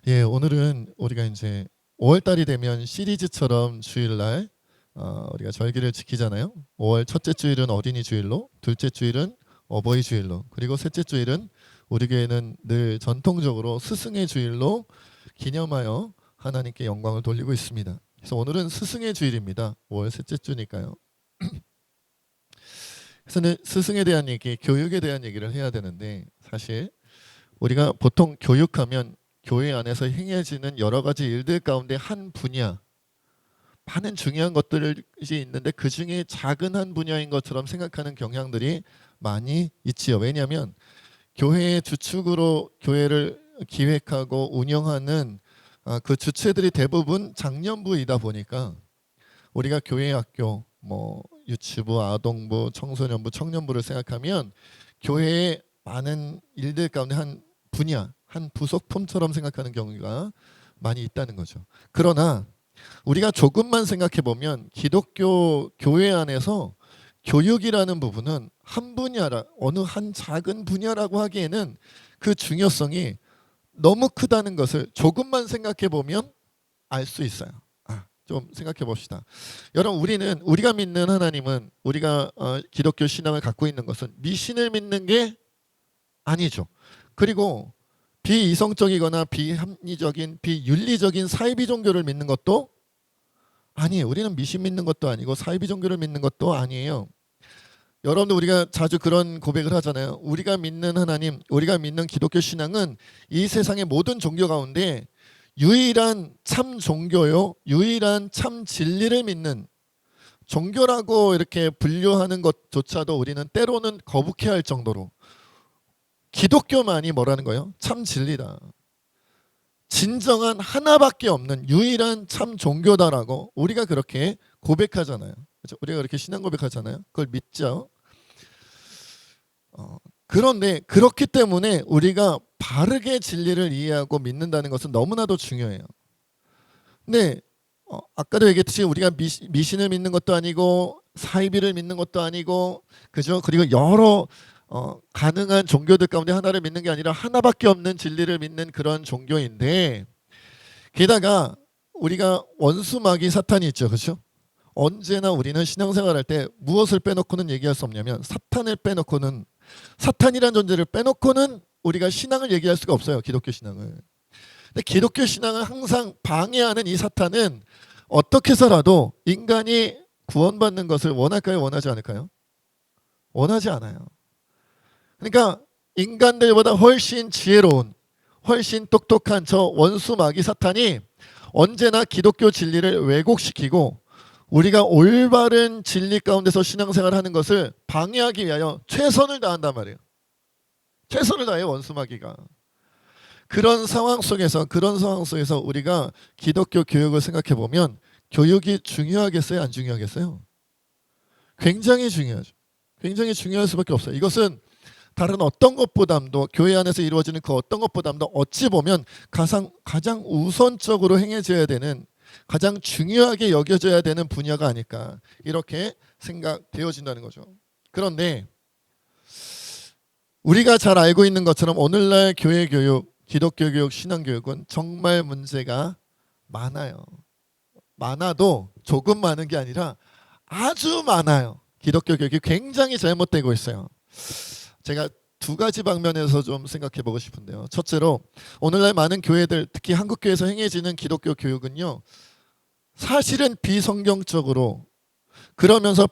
예, 오늘은 우리가 이제 5월 달이 되면 시리즈처럼 주일날 우리가 절기를 지키잖아요. 5월 첫째 주일은 어린이 주일로, 둘째 주일은 어버이 주일로, 그리고 셋째 주일은 우리 교회는 늘 전통적으로 스승의 주일로 기념하여 하나님께 영광을 돌리고 있습니다. 그래서 오늘은 스승의 주일입니다. 5월 셋째 주니까요. 그래서 스승에 대한 얘기, 교육에 대한 얘기를 해야 되는데, 사실 우리가 보통 교육하면 교회 안에서 행해지는 여러 가지 일들 가운데 한 분야, 많은 중요한 것들이 있는데 그 중에 작은 한 분야인 것처럼 생각하는 경향들이 많이 있지요. 왜냐하면 교회의 주축으로 교회를 기획하고 운영하는 그 주체들이 대부분 장년부이다 보니까 우리가 교회 학교, 유치부, 아동부, 청소년부, 청년부를 생각하면 교회의 많은 일들 가운데 한 분야, 한 부속품처럼 생각하는 경우가 많이 있다는 거죠. 그러나 우리가 조금만 생각해 보면 기독교 교회 안에서 교육이라는 부분은 한 분야라, 어느 한 작은 분야라고 하기에는 그 중요성이 너무 크다는 것을 조금만 생각해 보면 알 수 있어요. 좀 생각해 봅시다. 여러분, 우리가 믿는 하나님은, 우리가 기독교 신앙을 갖고 있는 것은 미신을 믿는 게 아니죠. 그리고 비이성적이거나 비합리적인, 비윤리적인 사이비 종교를 믿는 것도 아니에요. 우리는 미신 믿는 것도 아니고 사이비 종교를 믿는 것도 아니에요. 여러분들, 우리가 자주 그런 고백을 하잖아요. 우리가 믿는 하나님, 우리가 믿는 기독교 신앙은 이 세상의 모든 종교 가운데 유일한 참 종교요, 유일한 참 진리를 믿는 종교라고 이렇게 분류하는 것조차도 우리는 때로는 거북해할 정도로 기독교만이 뭐라는 거예요? 참 진리다. 진정한 하나밖에 없는 유일한 참 종교다라고 우리가 그렇게 고백하잖아요. 그렇죠? 우리가 그렇게 신앙 고백하잖아요. 그걸 믿죠. 그런데 그렇기 때문에 우리가 바르게 진리를 이해하고 믿는다는 것은 너무나도 중요해요. 근데 아까도 얘기했듯이 우리가 미신을 믿는 것도 아니고 사이비를 믿는 것도 아니고, 그죠? 그리고 여러 가능한 종교들 가운데 하나를 믿는 게 아니라 하나밖에 없는 진리를 믿는 그런 종교인데, 게다가 우리가 원수마귀 사탄이 있죠, 그렇죠? 언제나 우리는 신앙생활할 때 무엇을 빼놓고는 얘기할 수 없냐면 사탄을 빼놓고는, 사탄이란 존재를 빼놓고는 우리가 신앙을 얘기할 수가 없어요. 기독교 신앙을. 근데 기독교 신앙을 항상 방해하는 이 사탄은 어떻게 해서라도 인간이 구원받는 것을 원할까요? 원하지 않을까요? 원하지 않아요. 그러니까 인간들보다 훨씬 지혜로운, 훨씬 똑똑한 저 원수 마귀 사탄이 언제나 기독교 진리를 왜곡시키고 우리가 올바른 진리 가운데서 신앙생활하는 것을 방해하기 위하여 최선을 다한단 말이에요. 최선을 다해요, 원수 마귀가. 그런 상황 속에서 우리가 기독교 교육을 생각해 보면 교육이 중요하겠어요, 안 중요하겠어요? 굉장히 중요하죠. 굉장히 중요할 수밖에 없어요. 이것은 다른 어떤 것보다도, 교회 안에서 이루어지는 그 어떤 것보다도 어찌 보면 가장 우선적으로 행해져야 되는, 가장 중요하게 여겨져야 되는 분야가 아닐까, 이렇게 생각되어진다는 거죠. 그런데 우리가 잘 알고 있는 것처럼 오늘날 교회 교육, 기독교 교육, 신앙 교육은 정말 문제가 많아요. 많아도 조금 많은 게 아니라 아주 많아요. 기독교 교육이 굉장히 잘못되고 있어요. 제가 두 가지 방면에서 좀 생각해 보고 싶은데요. 첫째로, 오늘날 많은 교회들, 특히 한국교회에서 행해지는 기독교 교육은요, 사실은 비성경적으로, 그러면서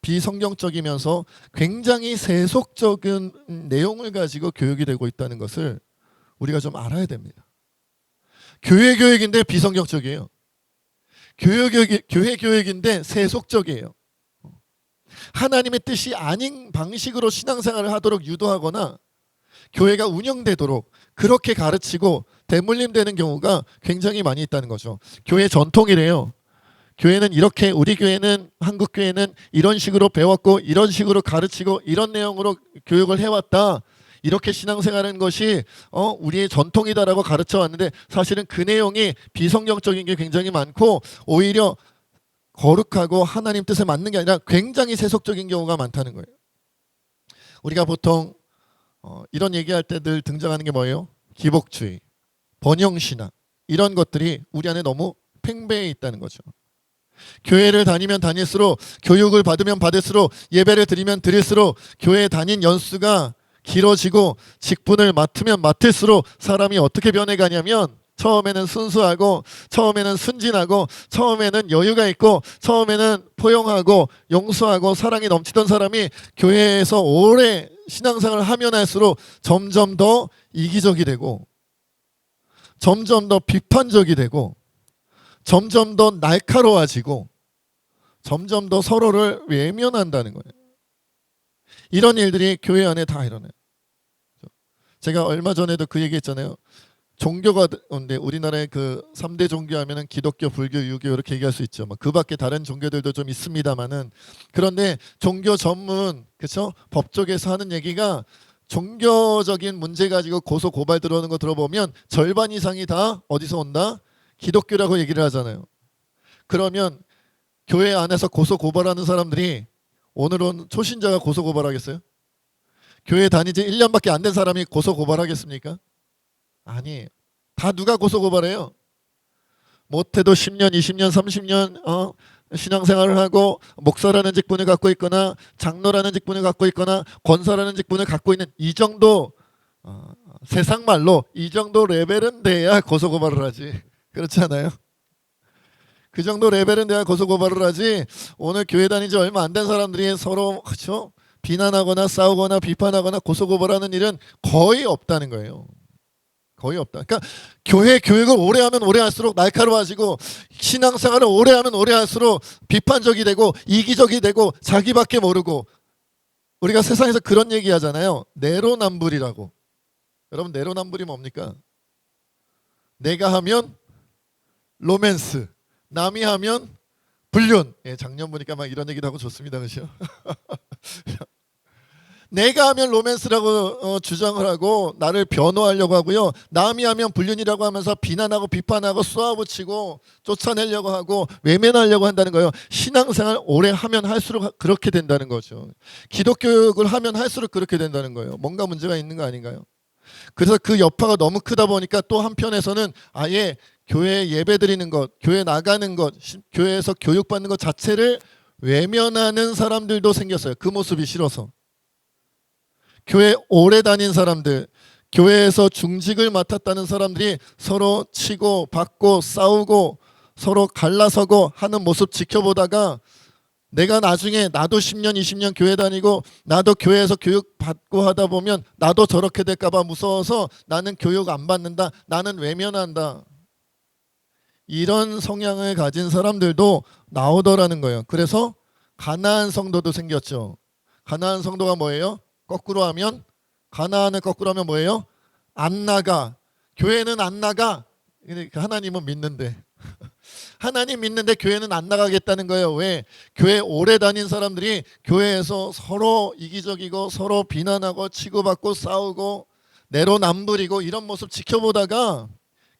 비성경적이면서 굉장히 세속적인 내용을 가지고 교육이 되고 있다는 것을 우리가 좀 알아야 됩니다. 교회 교육인데 비성경적이에요. 교회 교육인데 세속적이에요. 하나님의 뜻이 아닌 방식으로 신앙생활을 하도록 유도하거나 교회가 운영되도록 그렇게 가르치고 대물림되는 경우가 굉장히 많이 있다는 거죠. 교회 전통이래요. 교회는 이렇게, 우리 교회는, 한국 교회는 이런 식으로 배웠고 이런 식으로 가르치고 이런 내용으로 교육을 해왔다, 이렇게 신앙생활하는 것이 우리의 전통이다라고 가르쳐 왔는데, 사실은 그 내용이 비성경적인 게 굉장히 많고 오히려 거룩하고 하나님 뜻에 맞는 게 아니라 굉장히 세속적인 경우가 많다는 거예요. 우리가 보통 이런 얘기할 때 늘 등장하는 게 뭐예요? 기복주의, 번영신학 이런 것들이 우리 안에 너무 팽배해 있다는 거죠. 교회를 다니면 다닐수록, 교육을 받으면 받을수록, 예배를 드리면 드릴수록 교회 다닌 연수가 길어지고 직분을 맡으면 맡을수록 사람이 어떻게 변해가냐면 처음에는 순수하고, 처음에는 순진하고, 처음에는 여유가 있고, 처음에는 포용하고 용서하고 사랑이 넘치던 사람이 교회에서 오래 신앙생활을 하면 할수록 점점 더 이기적이 되고, 점점 더 비판적이 되고, 점점 더 날카로워지고, 점점 더 서로를 외면한다는 거예요. 이런 일들이 교회 안에 다 일어나요. 제가 얼마 전에도 그 얘기했잖아요. 종교가 근데 우리나라의 그 3대 종교 하면은 기독교, 불교, 유교 이렇게 얘기할 수 있죠. 그 밖에 다른 종교들도 좀 있습니다만은, 그런데 종교 전문 그렇죠? 법 쪽에서 하는 얘기가 종교적인 문제 가지고 고소 고발 들어오는 거 들어보면 절반 이상이 다 어디서 온다? 기독교라고 얘기를 하잖아요. 그러면 교회 안에서 고소 고발하는 사람들이 오늘은 초신자가 고소 고발하겠어요? 교회 다니지 1년밖에 안 된 사람이 고소 고발하겠습니까? 아니에요. 다 누가 고소 고발해요? 못해도 10년, 20년, 30년 신앙생활을 하고 목사라는 직분을 갖고 있거나 장로라는 직분을 갖고 있거나 권사라는 직분을 갖고 있는 이 정도 세상 말로 이 정도 레벨은 돼야 고소 고발을 하지. 그렇지 않아요? 그 정도 레벨은 돼야 고소 고발을 하지. 오늘 교회 다니지 얼마 안 된 사람들이 서로 그렇죠? 비난하거나 싸우거나 비판하거나 고소 고발하는 일은 거의 없다는 거예요. 거의 없다. 그러니까 교회 교육을 오래 하면 오래 할수록 날카로워지고, 신앙생활을 오래 하면 오래 할수록 비판적이 되고 이기적이 되고 자기밖에 모르고, 우리가 세상에서 그런 얘기 하잖아요. 내로남불이라고. 여러분, 내로남불이 뭡니까? 내가 하면 로맨스, 남이 하면 불륜. 예, 작년 보니까 막 이런 얘기도 하고 좋습니다. 그렇죠? 내가 하면 로맨스라고 주장을 하고 나를 변호하려고 하고요. 남이 하면 불륜이라고 하면서 비난하고 비판하고 쏘아붙이고 쫓아내려고 하고 외면하려고 한다는 거예요. 신앙생활 오래 하면 할수록 그렇게 된다는 거죠. 기독교육을 하면 할수록 그렇게 된다는 거예요. 뭔가 문제가 있는 거 아닌가요? 그래서 그 여파가 너무 크다 보니까 또 한편에서는 아예 교회 예배 드리는 것, 교회 나가는 것, 교회에서 교육받는 것 자체를 외면하는 사람들도 생겼어요. 그 모습이 싫어서. 교회 오래 다닌 사람들, 교회에서 중직을 맡았다는 사람들이 서로 치고 받고 싸우고 서로 갈라서고 하는 모습 지켜보다가 내가 나중에 나도 10년 20년 교회 다니고 나도 교회에서 교육 받고 하다 보면 나도 저렇게 될까 봐 무서워서 나는 교육 안 받는다, 나는 외면한다, 이런 성향을 가진 사람들도 나오더라는 거예요. 그래서 가나안 성도도 생겼죠. 가나안 성도가 뭐예요? 거꾸로 하면, 가나안을 거꾸로 하면 뭐예요? 안 나가. 교회는 안 나가. 하나님은 믿는데 하나님 믿는데 교회는 안 나가겠다는 거예요. 왜? 교회 오래 다닌 사람들이 교회에서 서로 이기적이고 서로 비난하고 치고받고 싸우고 내로남불이고 이런 모습 지켜보다가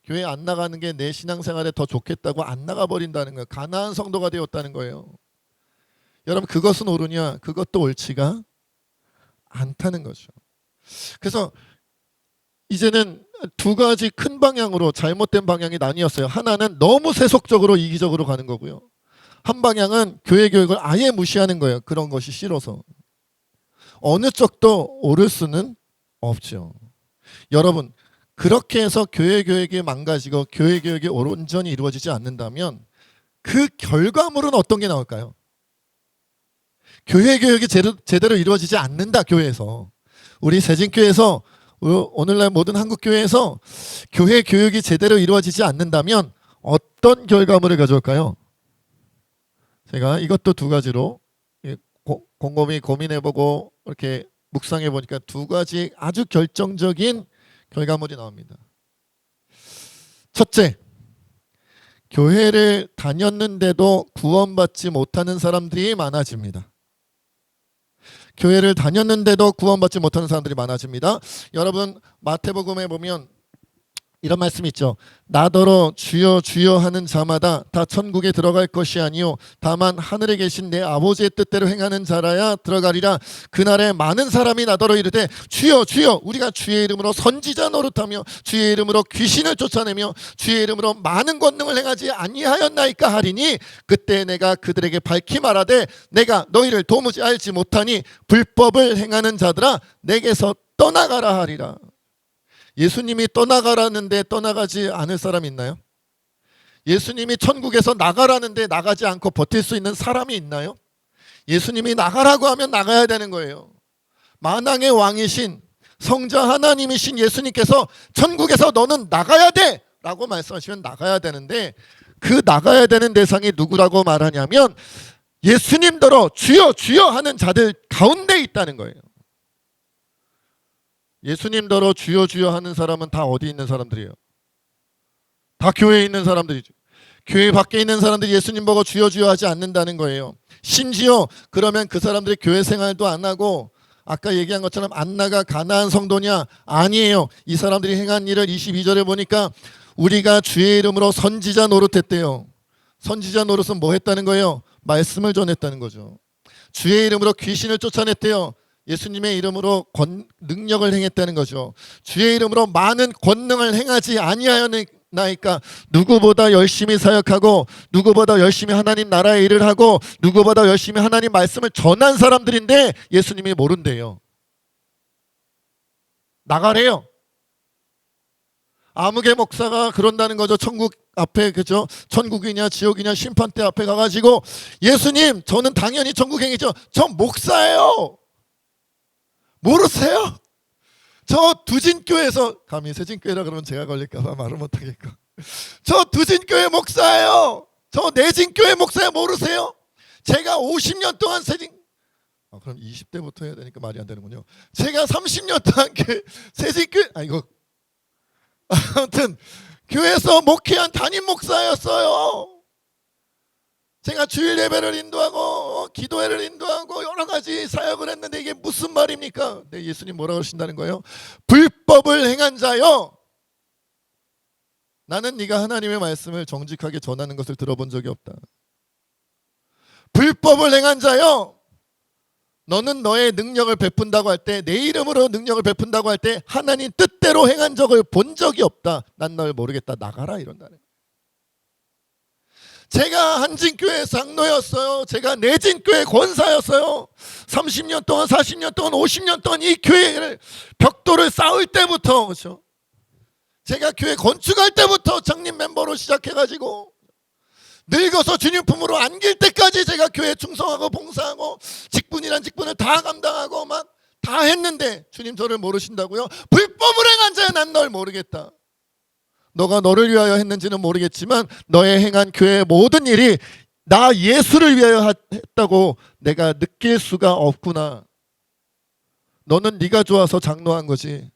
교회 안 나가는 게 내 신앙생활에 더 좋겠다고 안 나가버린다는 거예요. 가나안 성도가 되었다는 거예요. 여러분, 그것은 옳으냐? 그것도 옳지가 않다는 거죠. 그래서 이제는 두 가지 큰 방향으로 잘못된 방향이 나뉘었어요. 하나는 너무 세속적으로 이기적으로 가는 거고요. 한 방향은 교회 교육을 아예 무시하는 거예요. 그런 것이 싫어서. 어느 쪽도 옳을 수는 없죠. 여러분, 그렇게 해서 교회 교육이 망가지고 교회 교육이 온전히 이루어지지 않는다면 그 결과물은 어떤 게 나올까요? 교회 교육이 제대로 이루어지지 않는다. 교회에서, 우리 세진교회에서, 오늘날 모든 한국교회에서 교회 교육이 제대로 이루어지지 않는다면 어떤 결과물을 가져올까요? 제가 이것도 두 가지로 곰곰이 고민해보고 이렇게 묵상해보니까 두 가지 아주 결정적인 결과물이 나옵니다. 첫째, 교회를 다녔는데도 구원받지 못하는 사람들이 많아집니다. 교회를 다녔는데도 구원받지 못하는 사람들이 많아집니다. 여러분, 마태복음에 보면 이런 말씀 있죠. 나더러 주여 주여 하는 자마다 다 천국에 들어갈 것이 아니요 다만 하늘에 계신 내 아버지의 뜻대로 행하는 자라야 들어가리라. 그날에 많은 사람이 나더러 이르되 주여 주여 우리가 주의 이름으로 선지자 노릇하며 주의 이름으로 귀신을 쫓아내며 주의 이름으로 많은 권능을 행하지 아니하였나이까 하리니 그때 내가 그들에게 밝히 말하되 내가 너희를 도무지 알지 못하니 불법을 행하는 자들아 내게서 떠나가라 하리라. 예수님이 떠나가라는데 떠나가지 않을 사람이 있나요? 예수님이 천국에서 나가라는데 나가지 않고 버틸 수 있는 사람이 있나요? 예수님이 나가라고 하면 나가야 되는 거예요. 만왕의 왕이신 성자 하나님이신 예수님께서 천국에서 너는 나가야 돼 라고 말씀하시면 나가야 되는데, 그 나가야 되는 대상이 누구라고 말하냐면 예수님더러 주여 주여 하는 자들 가운데 있다는 거예요. 예수님더러 주여 주여 하는 사람은 다 어디 있는 사람들이에요? 다 교회에 있는 사람들이죠. 교회 밖에 있는 사람들이 예수님 보고 주여 주여 하지 않는다는 거예요. 심지어 그러면 그 사람들이 교회 생활도 안 하고 아까 얘기한 것처럼 안 나가 가나안 성도냐? 아니에요. 이 사람들이 행한 일을 22절에 보니까 우리가 주의 이름으로 선지자 노릇했대요. 선지자 노릇은 뭐 했다는 거예요? 말씀을 전했다는 거죠. 주의 이름으로 귀신을 쫓아냈대요. 예수님의 이름으로 능력을 행했다는 거죠. 주의 이름으로 많은 권능을 행하지 아니하였나이까. 누구보다 열심히 사역하고 누구보다 열심히 하나님 나라의 일을 하고 누구보다 열심히 하나님 말씀을 전한 사람들인데 예수님이 모른대요. 나가래요. 아무개 목사가 그런다는 거죠. 천국 앞에, 그죠? 천국이냐 지옥이냐 심판대 앞에 가가지고 예수님 저는 당연히 천국행이죠. 전 목사예요. 모르세요? 저 두진교회에서, 감히 세진교회라 그러면 제가 걸릴까봐 말을 못하겠고, 저 두진교회 목사예요. 저 내진교회 목사예요. 모르세요? 제가 50년 동안 그럼 20대부터 해야 되니까 말이 안 되는군요. 제가 30년 동안 세진교회 아무튼 교회에서 목회한 담임 목사였어요. 제가 주일 예배를 인도하고 기도회를 인도하고 여러 가지 사역을 했는데 이게 무슨 말입니까? 네, 예수님 뭐라고 하신다는 거예요? 불법을 행한 자여, 나는 네가 하나님의 말씀을 정직하게 전하는 것을 들어본 적이 없다. 불법을 행한 자여, 너는 너의 능력을 베푼다고 할 때, 내 이름으로 능력을 베푼다고 할 때 하나님 뜻대로 행한 적을 본 적이 없다. 난 널 모르겠다. 나가라 이런다는 거예요. 제가 한진교회 장로였어요. 제가 내진교회 권사였어요. 30년 동안 40년 동안 50년 동안 이 교회를 벽돌을 쌓을 때부터, 그렇죠? 제가 교회 건축할 때부터 장님 멤버로 시작해가지고 늙어서 주님 품으로 안길 때까지 제가 교회 충성하고 봉사하고 직분이란 직분을 다 감당하고 막 다 했는데 주님 저를 모르신다고요? 불법을 행한 자야 난 널 모르겠다. 너가 너를 위하여 했는지는 모르겠지만 너의 행한 교회의 모든 일이 나 예수를 위하여 했다고 내가 느낄 수가 없구나. 너는 네가 좋아서 장로한 거지.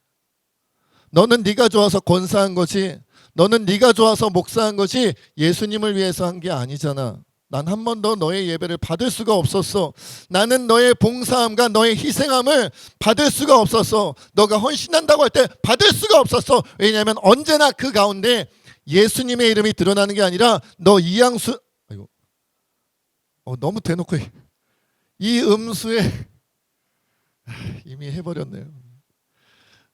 너는 네가 좋아서 권사한 거지. 너는 네가 좋아서 목사한 거지 예수님을 위해서 한 게 아니잖아. 난 한 번도 너의 예배를 받을 수가 없었어. 나는 너의 봉사함과 너의 희생함을 받을 수가 없었어. 너가 헌신한다고 할 때 받을 수가 없었어. 왜냐하면 언제나 그 가운데 예수님의 이름이 드러나는 게 아니라 너 이양수, 너무 대놓고 이 음수에 이미 해버렸네요.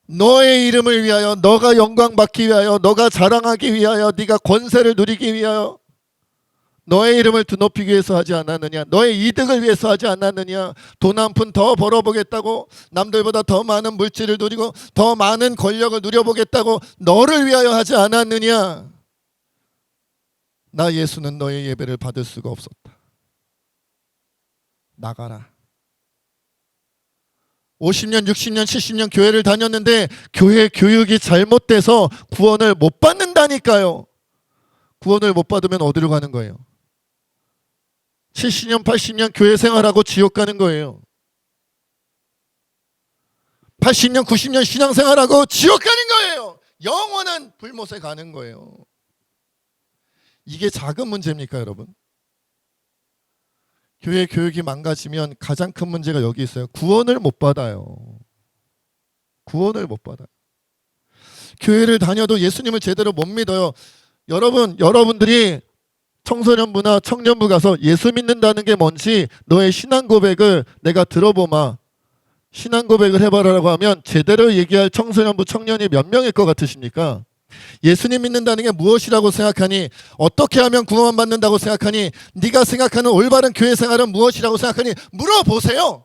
너의 이름을 위하여, 너가 영광 받기 위하여, 너가 자랑하기 위하여, 네가 권세를 누리기 위하여, 너의 이름을 드높이기 위해서 하지 않았느냐? 너의 이득을 위해서 하지 않았느냐? 돈 한 푼 더 벌어보겠다고, 남들보다 더 많은 물질을 누리고 더 많은 권력을 누려보겠다고 너를 위하여 하지 않았느냐? 나 예수는 너의 예배를 받을 수가 없었다. 나가라. 50년, 60년, 70년 교회를 다녔는데 교회 교육이 잘못돼서 구원을 못 받는다니까요. 구원을 못 받으면 어디로 가는 거예요? 70년, 80년 교회 생활하고 지옥 가는 거예요. 80년, 90년 신앙생활하고 지옥 가는 거예요. 영원한 불못에 가는 거예요. 이게 작은 문제입니까, 여러분? 교회 교육이 망가지면 가장 큰 문제가 여기 있어요. 구원을 못 받아요. 구원을 못 받아요. 교회를 다녀도 예수님을 제대로 못 믿어요. 여러분들이 청소년부나 청년부 가서 예수 믿는다는 게 뭔지 너의 신앙 고백을 내가 들어보마. 신앙 고백을 해봐라라고 하면 제대로 얘기할 청소년부 청년이 몇 명일 것 같으십니까? 예수님 믿는다는 게 무엇이라고 생각하니? 어떻게 하면 구원만 받는다고 생각하니? 네가 생각하는 올바른 교회 생활은 무엇이라고 생각하니? 물어보세요.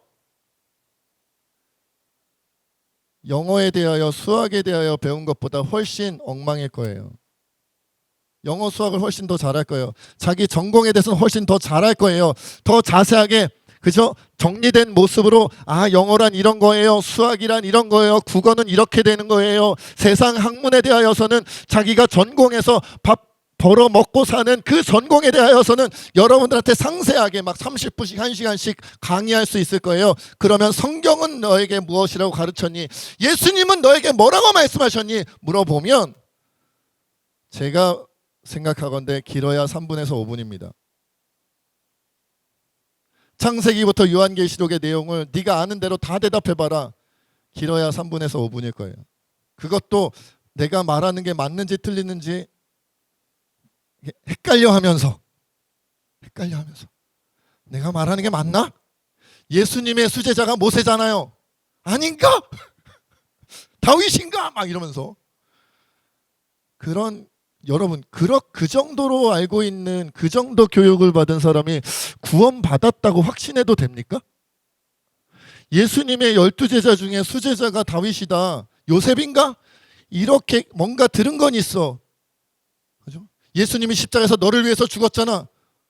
영어에 대하여 수학에 대하여 배운 것보다 훨씬 엉망일 거예요. 영어 수학을 훨씬 더 잘할 거예요. 자기 전공에 대해서는 훨씬 더 잘할 거예요. 더 자세하게 그죠? 정리된 모습으로 영어란 이런 거예요. 수학이란 이런 거예요. 국어는 이렇게 되는 거예요. 세상 학문에 대하여서는 자기가 전공해서 밥 벌어 먹고 사는 그 전공에 대하여서는 여러분들한테 상세하게 막 30분씩 1시간씩 강의할 수 있을 거예요. 그러면 성경은 너에게 무엇이라고 가르쳤니? 예수님은 너에게 뭐라고 말씀하셨니? 물어보면 제가 생각하건대 길어야 3분에서 5분입니다. 창세기부터 요한계시록의 내용을 네가 아는 대로 다 대답해봐라. 길어야 3분에서 5분일 거예요. 그것도 내가 말하는 게 맞는지 틀리는지 헷갈려하면서 내가 말하는 게 맞나? 예수님의 수제자가 모세잖아요. 아닌가? 다윗인가? 막 이러면서 여러분 그 정도로 알고 있는 그 정도 교육을 받은 사람이 구원받았다고 확신해도 됩니까? 예수님의 12제자 중에 수제자가 다윗이다. 요셉인가? 이렇게 뭔가 들은 건 있어. 그죠? 예수님이 십자가에서 너를 위해서 죽었잖아.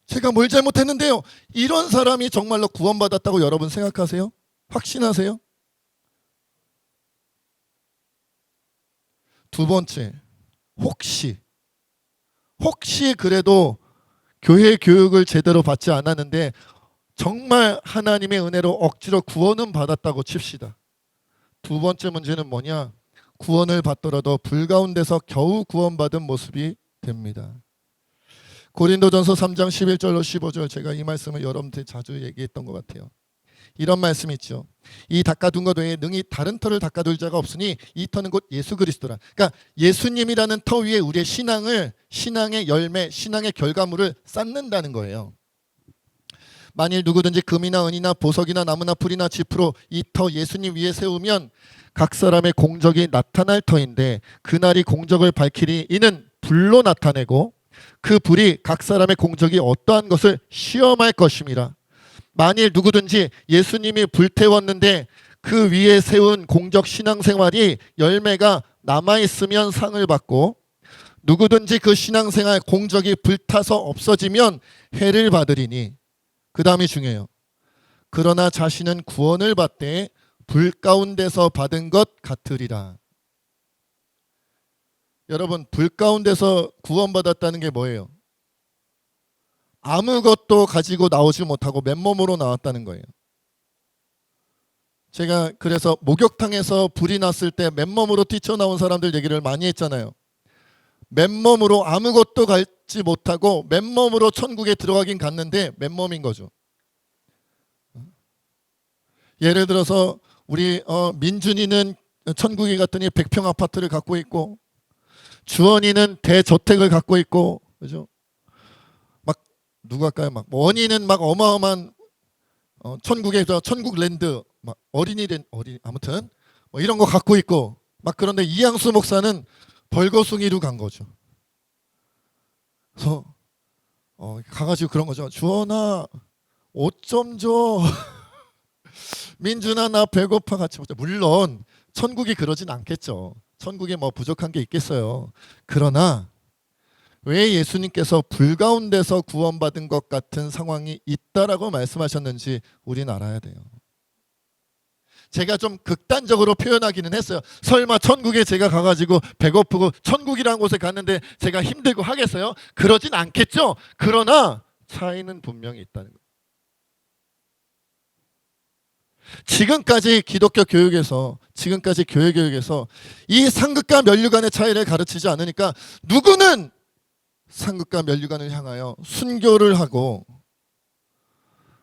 제가 뭘 잘못했는데요? 이런 사람이 정말로 구원받았다고 여러분 생각하세요? 확신하세요? 두 번째, 혹시 그래도 교회 교육을 제대로 받지 않았는데 정말 하나님의 은혜로 억지로 구원은 받았다고 칩시다. 두 번째 문제는 뭐냐? 구원을 받더라도 불 가운데서 겨우 구원받은 모습이 됩니다. 고린도전서 3장 11절로 15절, 제가 이 말씀을 여러분한테 자주 얘기했던 것 같아요. 이런 말씀이 있죠. 이 닦아둔 것 외에 능히 다른 터를 닦아둘 자가 없으니 이 터는 곧 예수 그리스도라. 그러니까 예수님이라는 터 위에 우리의 신앙의 열매, 신앙의 결과물을 쌓는다는 거예요. 만일 누구든지 금이나 은이나 보석이나 나무나 풀이나 짚으로 이 터 예수님 위에 세우면 각 사람의 공적이 나타날 터인데 그날이 공적을 밝히리. 이는 불로 나타내고 그 불이 각 사람의 공적이 어떠한 것을 시험할 것임이라. 만일 누구든지 예수님이 불태웠는데 그 위에 세운 공적 신앙생활이 열매가 남아있으면 상을 받고, 누구든지 그 신앙생활 공적이 불타서 없어지면 해를 받으리니, 그 다음이 중요해요. 그러나 자신은 구원을 받되 불 가운데서 받은 것 같으리라. 여러분, 불 가운데서 구원받았다는 게 뭐예요? 아무것도 가지고 나오지 못하고 맨몸으로 나왔다는 거예요. 제가 그래서 목욕탕에서 불이 났을 때 맨몸으로 뛰쳐나온 사람들 얘기를 많이 했잖아요. 맨몸으로 아무것도 갖지 못하고 맨몸으로 천국에 들어가긴 갔는데 맨몸인 거죠. 예를 들어서 우리 민준이는 천국에 갔더니 100평 아파트를 갖고 있고, 주원이는 대저택을 갖고 있고, 그죠? 막 누구일까요? 막 원이는 막 어마어마한 천국에서 천국랜드, 막 어린이 아무튼 뭐 이런 거 갖고 있고, 막 그런데 이양수 목사는 벌거숭이로 간 거죠. 그래서 가가지고 그런 거죠. 주원아, 옷 좀 줘. 민준아, 나 배고파, 같이 먹자. 물론 천국이 그러진 않겠죠. 천국에 뭐 부족한 게 있겠어요. 그러나 왜 예수님께서 불 가운데서 구원받은 것 같은 상황이 있다라고 말씀하셨는지 우리는 알아야 돼요. 제가 좀 극단적으로 표현하기는 했어요. 설마 천국에 제가 가가지고 배고프고 천국이라는 곳에 갔는데 제가 힘들고 하겠어요? 그러진 않겠죠. 그러나 차이는 분명히 있다는 거예요. 지금까지 기독교 교육에서, 지금까지 교회 교육에서 이 상급과 면류관의 차이를 가르치지 않으니까 누구는 상급과 면류관을 향하여 순교를 하고,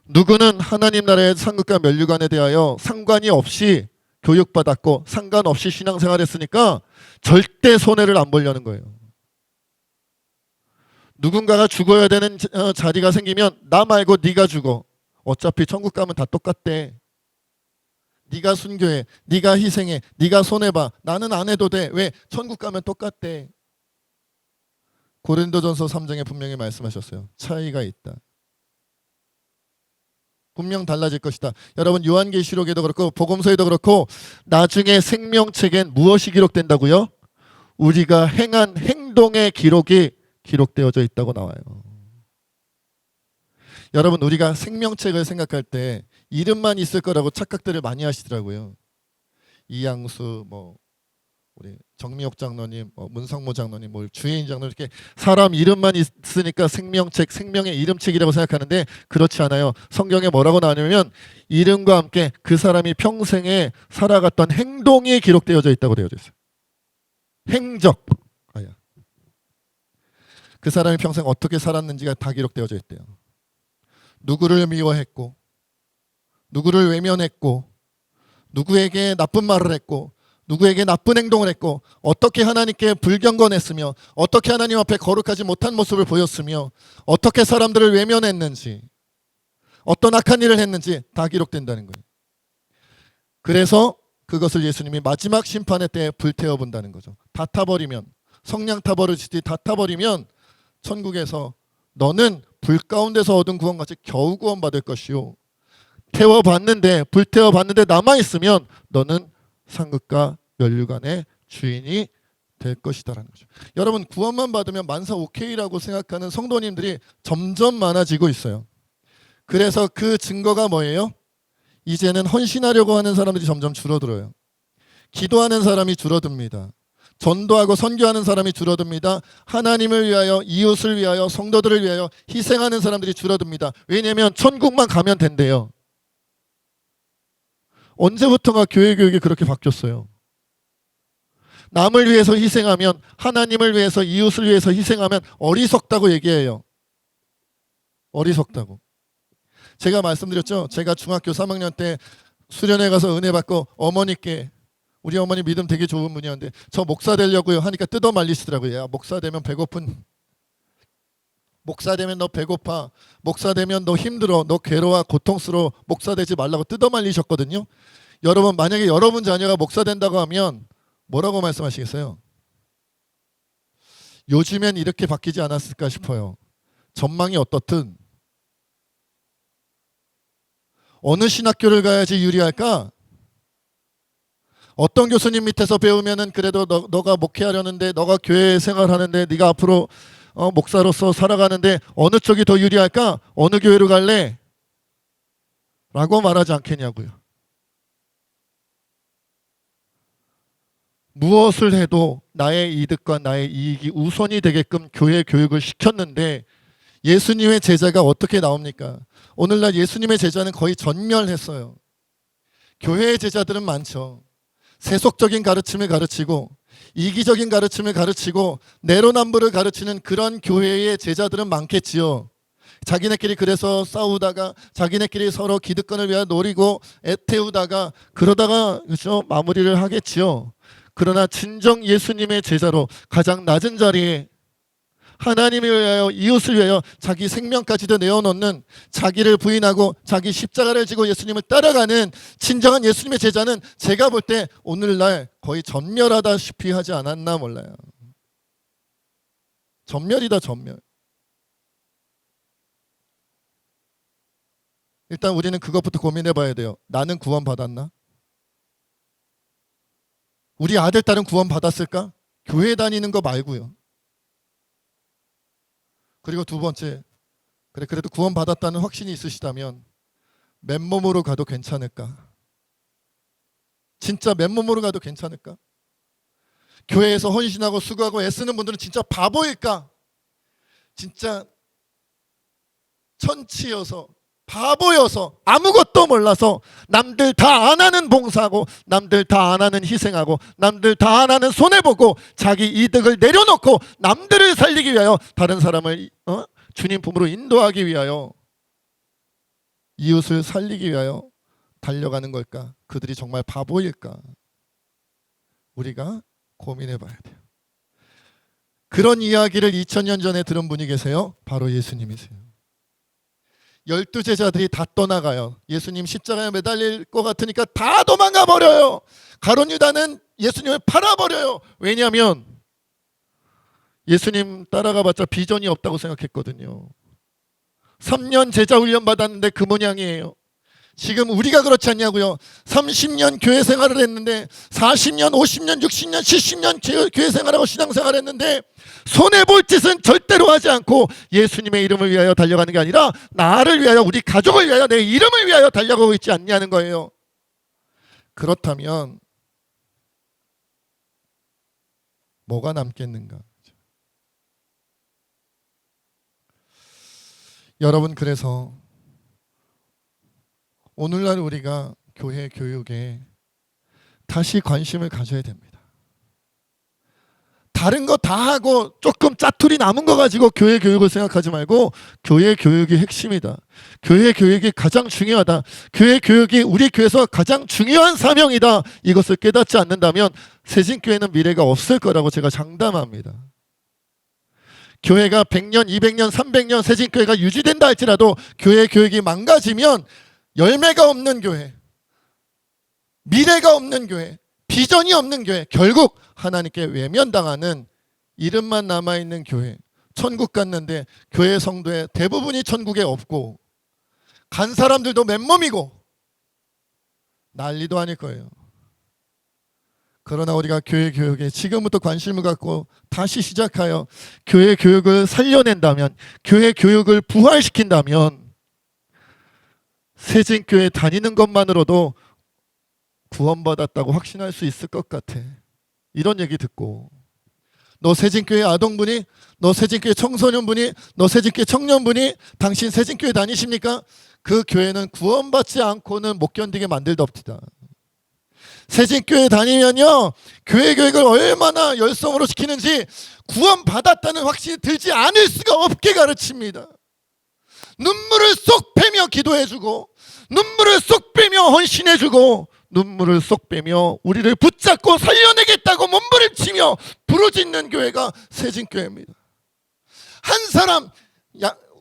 누구는 하나님 나라의 상급과 면류관에 대하여 상관이 없이 교육받았고 상관없이 신앙생활했으니까 절대 손해를 안 보려는 거예요. 누군가가 죽어야 되는 자리가 생기면 나 말고 네가 죽어. 어차피 천국 가면 다 똑같대. 네가 순교해, 네가 희생해, 네가 손해봐. 나는 안 해도 돼. 왜? 천국 가면 똑같대. 고린도전서 3장에 분명히 말씀하셨어요. 차이가 있다. 분명 달라질 것이다. 여러분 요한계시록에도 그렇고 복음서에도 그렇고 나중에 생명책엔 무엇이 기록된다고요? 우리가 행한 행동의 기록이 기록되어져 있다고 나와요. 여러분 우리가 생명책을 생각할 때 이름만 있을 거라고 착각들을 많이 하시더라고요. 이양수 우리 정미옥 장로님, 문성모 장로님, 주혜인 장로님 이렇게 사람 이름만 있으니까 생명책, 생명의 이름책이라고 생각하는데 그렇지 않아요. 성경에 뭐라고 나오냐면 이름과 함께 그 사람이 평생에 살아갔던 행동이 기록되어져 있다고 되어져 있어요. 행적. 그 사람이 평생 어떻게 살았는지가 다 기록되어져 있대요. 누구를 미워했고, 누구를 외면했고, 누구에게 나쁜 말을 했고, 누구에게 나쁜 행동을 했고, 어떻게 하나님께 불경건했으며, 어떻게 하나님 앞에 거룩하지 못한 모습을 보였으며, 어떻게 사람들을 외면했는지, 어떤 악한 일을 했는지 다 기록된다는 거예요. 그래서 그것을 예수님이 마지막 심판의 때에 불태워 본다는 거죠. 다 타버리면, 성냥 타버리듯이 다 타버리면 천국에서 너는 불 가운데서 얻은 구원같이 겨우 구원받을 것이요, 태워봤는데 불태워봤는데 남아있으면 너는 상급과 면류관의 주인이 될 것이다라는 거죠. 여러분 구원만 받으면 만사 오케이라고 생각하는 성도님들이 점점 많아지고 있어요. 그래서 그 증거가 뭐예요? 이제는 헌신하려고 하는 사람들이 점점 줄어들어요. 기도하는 사람이 줄어듭니다. 전도하고 선교하는 사람이 줄어듭니다. 하나님을 위하여, 이웃을 위하여, 성도들을 위하여 희생하는 사람들이 줄어듭니다. 왜냐하면 천국만 가면 된대요. 언제부턴가 교회 교육이 그렇게 바뀌었어요. 남을 위해서 희생하면, 하나님을 위해서, 이웃을 위해서 희생하면 어리석다고 얘기해요. 어리석다고. 제가 말씀드렸죠. 제가 중학교 3학년 때 수련회 가서 은혜 받고 어머니께, 우리 어머니 믿음 되게 좋은 분이었는데 저 목사 되려고요 하니까 뜯어 말리시더라고요. 야, 목사 되면 배고픈, 목사 되면 너 배고파, 목사 되면 너 힘들어, 너 괴로워, 고통스러워, 목사 되지 말라고 뜯어 말리셨거든요. 여러분 만약에 여러분 자녀가 목사 된다고 하면 뭐라고 말씀하시겠어요? 요즘엔 이렇게 바뀌지 않았을까 싶어요. 전망이 어떻든 어느 신학교를 가야지 유리할까? 어떤 교수님 밑에서 배우면은 그래도 너가 목회하려는데, 너가 교회 생활하는데, 네가 앞으로 목사로서 살아가는데 어느 쪽이 더 유리할까? 어느 교회로 갈래? 라고 말하지 않겠냐고요. 무엇을 해도 나의 이득과 나의 이익이 우선이 되게끔 교회 교육을 시켰는데 예수님의 제자가 어떻게 나옵니까? 오늘날 예수님의 제자는 거의 전멸했어요. 교회의 제자들은 많죠. 세속적인 가르침을 가르치고 이기적인 가르침을 가르치고 내로남불을 가르치는 그런 교회의 제자들은 많겠지요. 자기네끼리 그래서 싸우다가 자기네끼리 서로 기득권을 위하여 노리고 애태우다가 그러다가 그렇죠? 마무리를 하겠지요. 그러나 진정 예수님의 제자로 가장 낮은 자리에 하나님을 위하여, 이웃을 위하여 자기 생명까지도 내어놓는, 자기를 부인하고 자기 십자가를 지고 예수님을 따라가는 진정한 예수님의 제자는 제가 볼 때 오늘날 거의 전멸하다시피 하지 않았나 몰라요. 전멸이다, 전멸. 일단 우리는 그것부터 고민해 봐야 돼요. 나는 구원 받았나? 우리 아들, 딸은 구원 받았을까? 교회 다니는 거 말고요. 그리고 두 번째, 그래도 구원 받았다는 확신이 있으시다면 맨몸으로 가도 괜찮을까? 진짜 맨몸으로 가도 괜찮을까? 교회에서 헌신하고 수고하고 애쓰는 분들은 진짜 바보일까? 진짜 천치여서, 바보여서, 아무것도 몰라서 남들 다 안 하는 봉사하고 남들 다 안 하는 희생하고 남들 다 안 하는 손해보고 자기 이득을 내려놓고 남들을 살리기 위하여, 다른 사람을 주님 품으로 인도하기 위하여, 이웃을 살리기 위하여 달려가는 걸까? 그들이 정말 바보일까? 우리가 고민해 봐야 돼요. 그런 이야기를 2000년 전에 들은 분이 계세요. 바로 예수님이세요. 12제자들이 다 떠나가요. 예수님 십자가에 매달릴 것 같으니까 다 도망가 버려요. 가룟 유다는 예수님을 팔아버려요. 왜냐하면 예수님 따라가봤자 비전이 없다고 생각했거든요. 3년 제자 훈련 받았는데 그 모양이에요. 지금 우리가 그렇지 않냐고요. 30년 교회 생활을 했는데 40년, 50년, 60년, 70년 교회 생활하고 신앙생활을 했는데 손해볼 짓은 절대로 하지 않고 예수님의 이름을 위하여 달려가는 게 아니라 나를 위하여, 우리 가족을 위하여, 내 이름을 위하여 달려가고 있지 않냐는 거예요. 그렇다면 뭐가 남겠는가? 여러분, 그래서 오늘날 우리가 교회 교육에 다시 관심을 가져야 됩니다. 다른 거 다 하고 조금 짜투리 남은 거 가지고 교회 교육을 생각하지 말고 교회 교육이 핵심이다. 교회 교육이 가장 중요하다. 교회 교육이 우리 교회에서 가장 중요한 사명이다. 이것을 깨닫지 않는다면 새진교회는 미래가 없을 거라고 제가 장담합니다. 교회가 100년, 200년, 300년 새진교회가 유지된다 할지라도 교회 교육이 망가지면 열매가 없는 교회, 미래가 없는 교회, 비전이 없는 교회, 결국 하나님께 외면당하는 이름만 남아있는 교회, 천국 갔는데 교회 성도의 대부분이 천국에 없고 간 사람들도 맨몸이고 난리도 아닐 거예요. 그러나 우리가 교회 교육에 지금부터 관심을 갖고 다시 시작하여 교회 교육을 살려낸다면, 교회 교육을 부활시킨다면 새진교회 다니는 것만으로도 구원받았다고 확신할 수 있을 것 같아. 이런 얘기 듣고, 너 새진교회 아동분이, 너 새진교회 청소년분이, 너 새진교회 청년분이 당신 새진교회 다니십니까? 그 교회는 구원받지 않고는 못 견디게 만들답니다. 새진교회 다니면요, 교회 교육을 얼마나 열성으로 시키는지 구원받았다는 확신이 들지 않을 수가 없게 가르칩니다. 눈물을 쏙 빼며 기도해주고, 눈물을 쏙 빼며 헌신해주고, 눈물을 쏙 빼며 우리를 붙잡고 살려내겠다고 몸부림치며 부르짖는 교회가 새진교회입니다. 한 사람,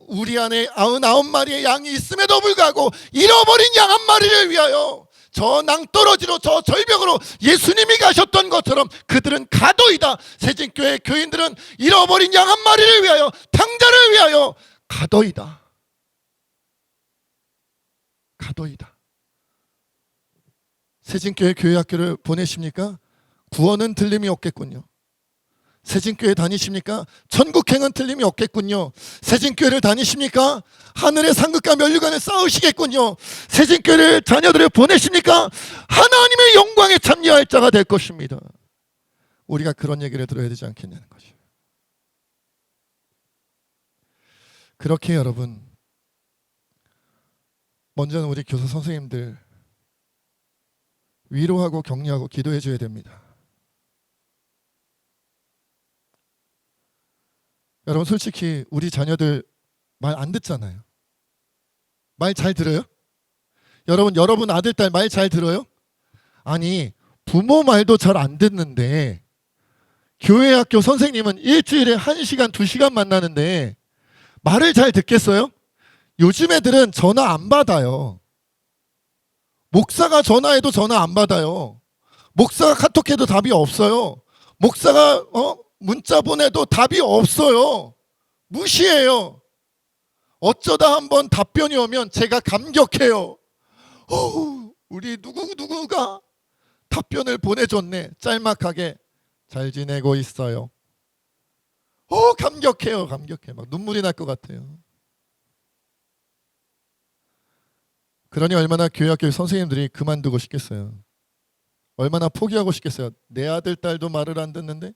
우리 안에 99마리의 양이 있음에도 불구하고 잃어버린 양 한 마리를 위하여 저 낭떠러지로, 저 절벽으로 예수님이 가셨던 것처럼 그들은 가도이다. 새진교회 교인들은 잃어버린 양 한 마리를 위하여, 탕자를 위하여 가도이다. 가도이다. 새진교회 교회학교를 보내십니까? 구원은 틀림이 없겠군요. 새진교회 다니십니까? 천국행은 틀림이 없겠군요. 새진교회를 다니십니까? 하늘의 상급과 면류관을 쌓으시겠군요. 새진교회를 자녀들을 보내십니까? 하나님의 영광에 참여할 자가 될 것입니다. 우리가 그런 얘기를 들어야 되지 않겠냐는 거죠. 그렇게 여러분, 먼저는 우리 교사 선생님들 위로하고 격려하고 기도해 줘야 됩니다. 여러분, 솔직히 우리 자녀들 말 안 듣잖아요. 말 잘 들어요? 여러분 아들, 딸 말 잘 들어요? 아니, 부모 말도 잘 안 듣는데 교회 학교 선생님은 일주일에 1시간, 2시간 만나는데 말을 잘 듣겠어요? 요즘 애들은 전화 안 받아요. 목사가 전화해도 전화 안 받아요. 목사가 카톡해도 답이 없어요. 목사가 문자 보내도 답이 없어요. 무시해요. 어쩌다 한번 답변이 오면 제가 감격해요. 우리 누구가 답변을 보내줬네. 짤막하게 잘 지내고 있어요. 감격해요. 감격해. 막 눈물이 날 것 같아요. 그러니 얼마나 교회학교 선생님들이 그만두고 싶겠어요. 얼마나 포기하고 싶겠어요. 내 아들, 딸도 말을 안 듣는데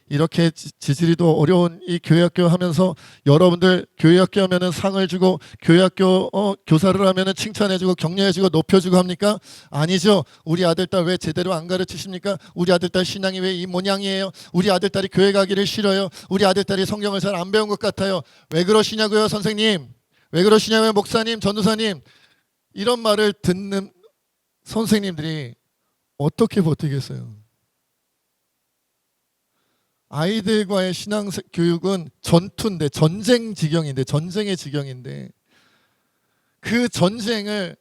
이렇게 지지리도 어려운 이 교회학교 하면서 여러분들 교회학교 하면은 상을 주고 교회학교 교사를 하면은 칭찬해주고 격려해주고 높여주고 합니까? 아니죠. 우리 아들, 딸 왜 제대로 안 가르치십니까? 우리 아들, 딸 신앙이 왜 이 모양이에요? 우리 아들, 딸이 교회 가기를 싫어요. 우리 아들, 딸이 성경을 잘 안 배운 것 같아요. 왜 그러시냐고요, 선생님? 왜 그러시냐고요, 목사님, 전도사님? 이런 말을 듣는 선생님들이 어떻게 버티겠어요? 아이들과의 신앙 교육은 전투인데, 전쟁 지경인데, 전쟁의 지경인데, 그 전쟁을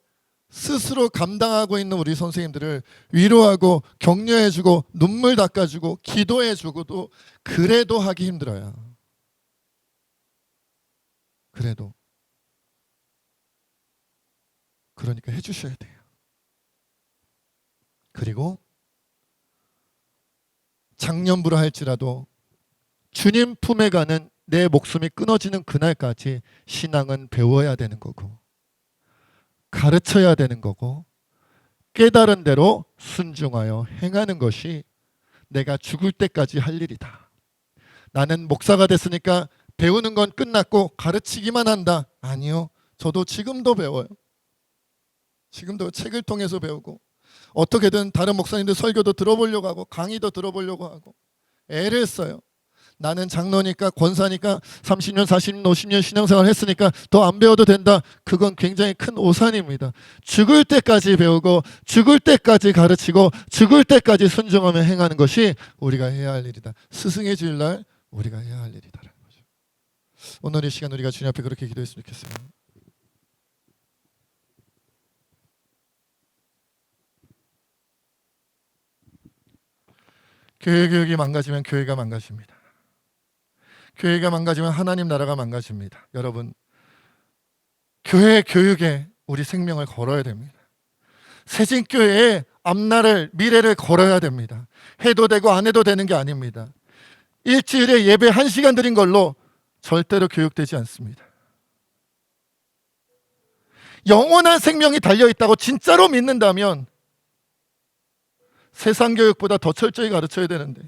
스스로 감당하고 있는 우리 선생님들을 위로하고 격려해주고 눈물 닦아주고 기도해주고도 그래도 하기 힘들어요. 그래도. 그러니까 해주셔야 돼요. 그리고 작년부라 할지라도 주님 품에 가는 내 목숨이 끊어지는 그날까지 신앙은 배워야 되는 거고, 가르쳐야 되는 거고, 깨달은 대로 순종하여 행하는 것이 내가 죽을 때까지 할 일이다. 나는 목사가 됐으니까 배우는 건 끝났고 가르치기만 한다. 아니요. 저도 지금도 배워요. 지금도 책을 통해서 배우고, 어떻게든 다른 목사님들 설교도 들어보려고 하고, 강의도 들어보려고 하고 애를 써요. 나는 장로니까, 권사니까 30년, 40년, 50년 신앙생활 했으니까 더 안 배워도 된다. 그건 굉장히 큰 오산입니다. 죽을 때까지 배우고, 죽을 때까지 가르치고, 죽을 때까지 순종하며 행하는 것이 우리가 해야 할 일이다. 스승의 주일날 우리가 해야 할 일이다라는 거죠. 오늘 이 시간 우리가 주님 앞에 그렇게 기도했으면 좋겠어요. 교육이 망가지면 교회가 망가집니다. 교회가 망가지면 하나님 나라가 망가집니다. 여러분, 교회 교육에 우리 생명을 걸어야 됩니다. 새진교회의 앞날을, 미래를 걸어야 됩니다. 해도 되고 안 해도 되는 게 아닙니다. 일주일에 예배 1시간 드린 걸로 절대로 교육되지 않습니다. 영원한 생명이 달려있다고 진짜로 믿는다면 세상 교육보다 더 철저히 가르쳐야 되는데,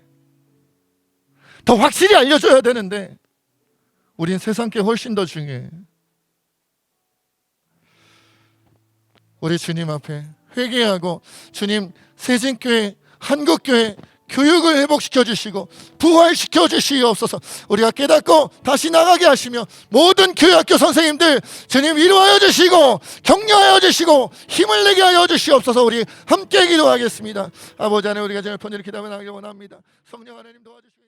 더 확실히 알려줘야 되는데, 우린 세상 게 훨씬 더 중요해. 우리 주님 앞에 회개하고, 주님, 새진교회, 한국교회 교육을 회복시켜 주시고 부활시켜 주시옵소서. 우리가 깨닫고 다시 나가게 하시며, 모든 교회학교 선생님들 주님 위로하여 주시고 격려하여 주시고 힘을 내게 하여 주시옵소서. 우리 함께 기도하겠습니다. 아버지 하나님, 우리가 정말 번제를 기도하며 나가길 원합니다. 성령 하나님 도와주시고